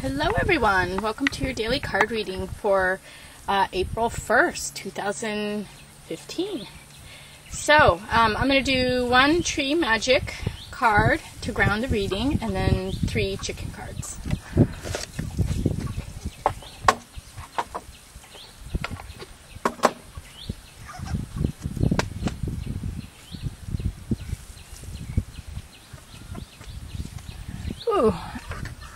Hello everyone, welcome to your daily card reading for April 1st, 2015. So, I'm going to do one tree magic card to ground the reading and then 3 chicken cards. Ooh.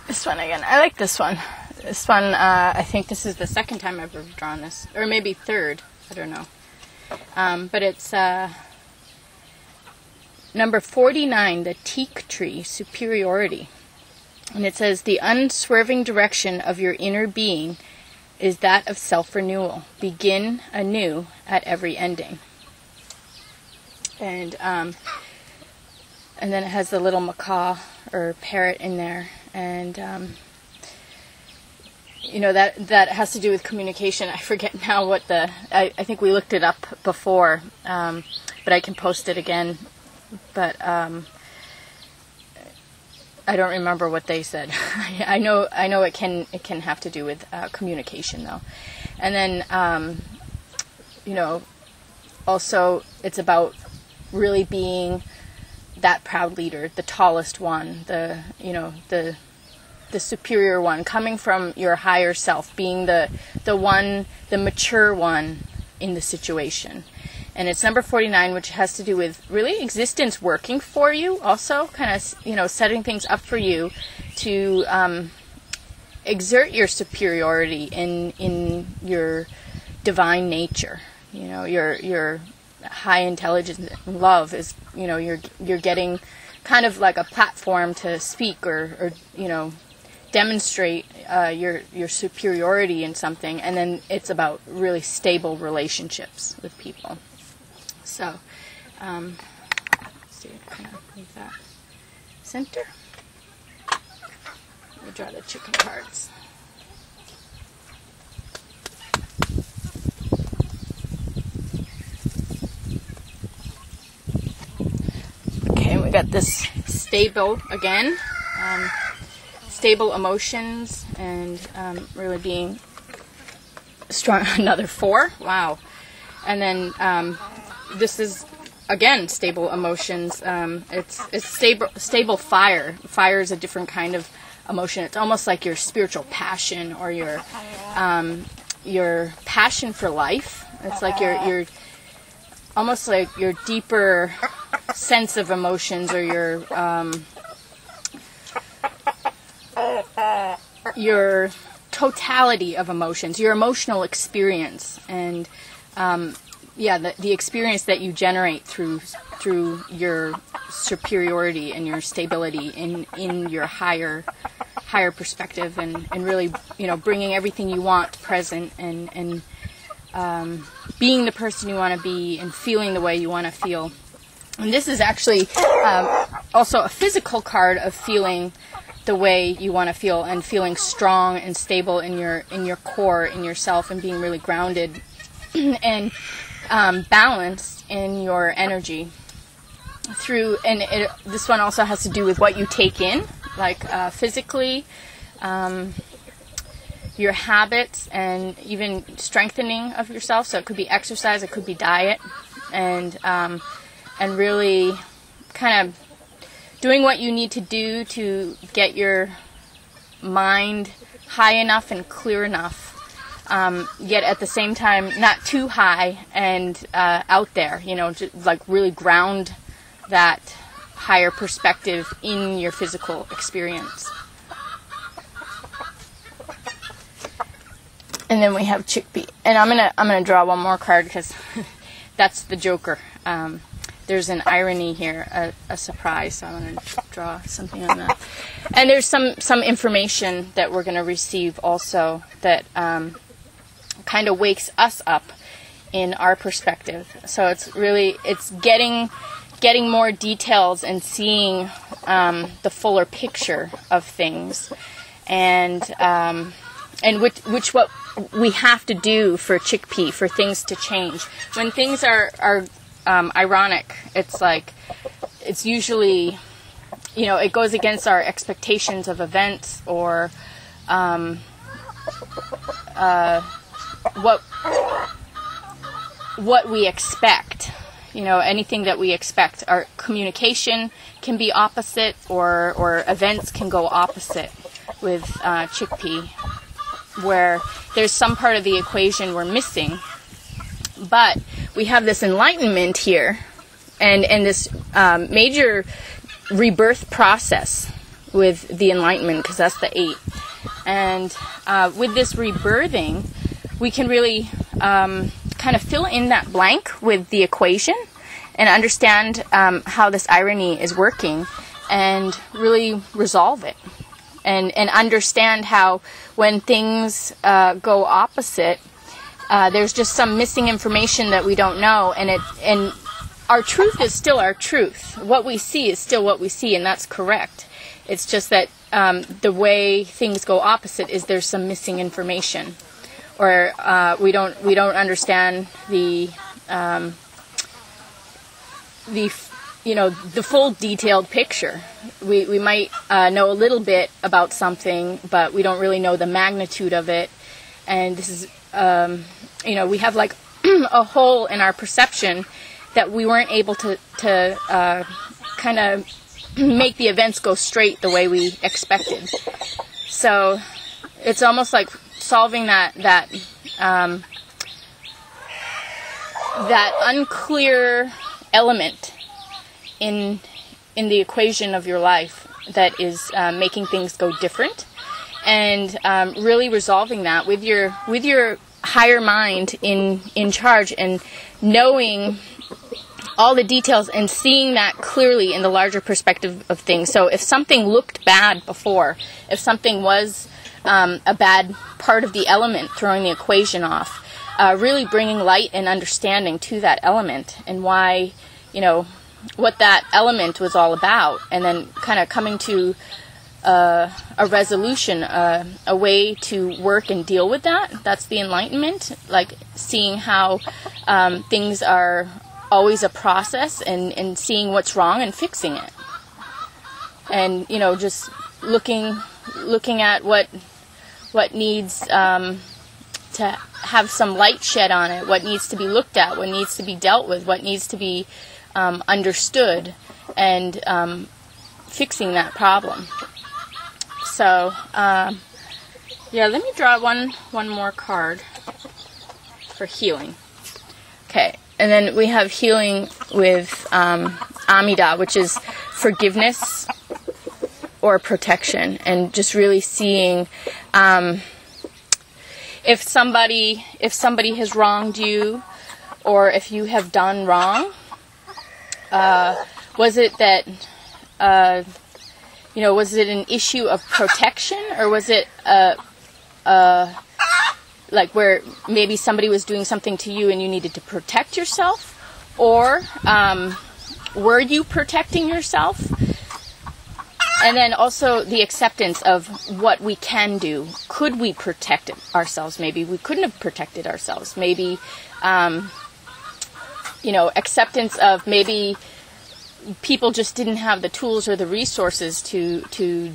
This one again. I like this one. This one, I think this is the second time I've ever drawn this. Or maybe third. I don't know. But it's number 49, the Teak Tree, Superiority. And it says, the unswerving direction of your inner being is that of self-renewal. Begin anew at every ending. And then it has the little macaw or parrot in there. And, you know, that has to do with communication. I forget now what I think we looked it up before, but I can post it again. But I don't remember what they said. I know it can have to do with communication though. And then, you know, also it's about really being that proud leader, the tallest one, the superior one, coming from your higher self, being the mature one in the situation. And it's number 49, which has to do with really existence working for you, also kind of, you know, setting things up for you to exert your superiority in your divine nature. You know, your high intelligence and love is, you know, you're getting kind of like a platform to speak or you know, demonstrate your superiority in something, and then it's about really stable relationships with people. So, let's see, kind of leave that center. We'll draw the chicken cards. We got this stable again, stable emotions, and really being strong. Another 4, wow. And then this is again stable emotions. It's stable fire. Fire is a different kind of emotion. It's almost like your spiritual passion or your passion for life. It's like your almost like your deeper sense of emotions, or your totality of emotions, your emotional experience, and the experience that you generate through your superiority and your stability in your higher perspective, and really, you know, bringing everything you want present, and being the person you want to be and feeling the way you want to feel. And this is actually also a physical card of feeling the way you want to feel, and feeling strong and stable in your core, in yourself, and being really grounded and balanced in your energy. This one also has to do with what you take in, like physically, your habits, and even strengthening of yourself. So it could be exercise, it could be diet, and really kind of doing what you need to do to get your mind high enough and clear enough, yet at the same time not too high and out there, you know, just like really ground that higher perspective in your physical experience. And then we have chickpea, and I'm gonna draw one more card because that's the Joker. There's an irony here, a surprise, so I'm going to draw something on that. And there's some information that we're going to receive also that kind of wakes us up in our perspective. So it's getting more details and seeing the fuller picture of things, and which what we have to do for chickpea, for things to change. When things are ironic, it's usually, you know, it goes against our expectations of events, or what we expect. You know, anything that we expect. Our communication can be opposite, or events can go opposite with chickpea, where there's some part of the equation we're missing. But we have this enlightenment here, and this major rebirth process with the enlightenment, because that's the 8. And with this rebirthing, we can really kind of fill in that blank with the equation and understand how this irony is working, and really resolve it, and understand how when things go opposite, there's just some missing information that we don't know, and our truth is still our truth. What we see is still what we see, and that's correct. It's just that the way things go opposite is there's some missing information, or we don't understand the full detailed picture. We might know a little bit about something, but we don't really know the magnitude of it. And this is we have like a hole in our perception that we weren't able to kind of make the events go straight the way we expected. So it's almost like solving that unclear element in the equation of your life that is making things go different, and really resolving that with your higher mind in charge, and knowing all the details and seeing that clearly in the larger perspective of things. So if something looked bad before, if something was a bad part of the element throwing the equation off, really bringing light and understanding to that element, and why, what that element was all about, and then kind of coming to a resolution, a way to work and deal with that. That's the enlightenment, like seeing how things are always a process, and seeing what's wrong and fixing it, and just looking at what needs to have some light shed on it, what needs to be looked at, what needs to be dealt with, what needs to be understood, and fixing that problem. So let me draw one more card for healing. Okay. And then we have healing with Amida, which is forgiveness or protection, and just really seeing if somebody has wronged you, or if you have done wrong. Was it that was it an issue of protection, or was it like where maybe somebody was doing something to you and you needed to protect yourself? Or were you protecting yourself? And then also the acceptance of what we can do. Could we protect ourselves? Maybe we couldn't have protected ourselves. Maybe, acceptance of maybe people just didn't have the tools or the resources to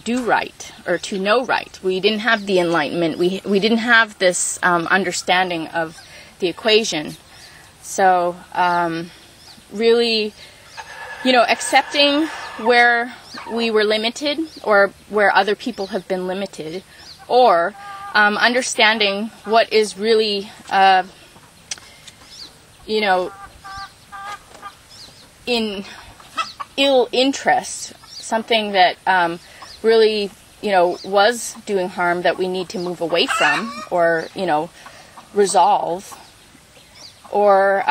do right, or to know right. We didn't have the enlightenment. We didn't have this understanding of the equation. So really, accepting where we were limited, or where other people have been limited, or understanding what is really, in ill interest, something that really, was doing harm, that we need to move away from, or, resolve, or,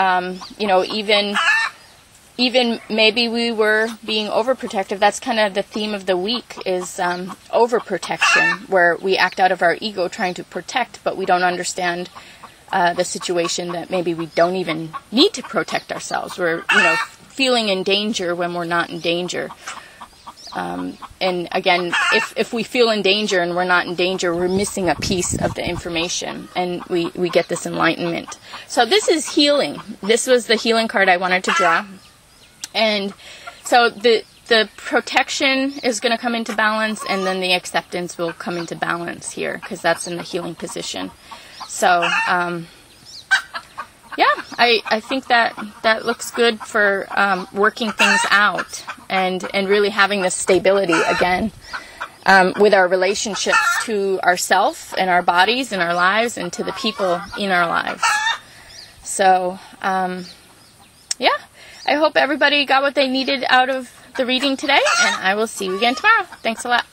even maybe we were being overprotective. That's kind of the theme of the week, is overprotection, where we act out of our ego trying to protect, but we don't understand the situation, that maybe we don't even need to protect ourselves. We're, feeling in danger when we're not in danger. And again, if we feel in danger and we're not in danger, we're missing a piece of the information, and we get this enlightenment. So this is healing. This was the healing card I wanted to draw. And so the protection is going to come into balance, and then the acceptance will come into balance here, because that's in the healing position. So, yeah, I think that looks good for working things out and really having this stability again with our relationships to ourselves and our bodies and our lives and to the people in our lives. So, yeah, I hope everybody got what they needed out of the reading today, and I will see you again tomorrow. Thanks a lot.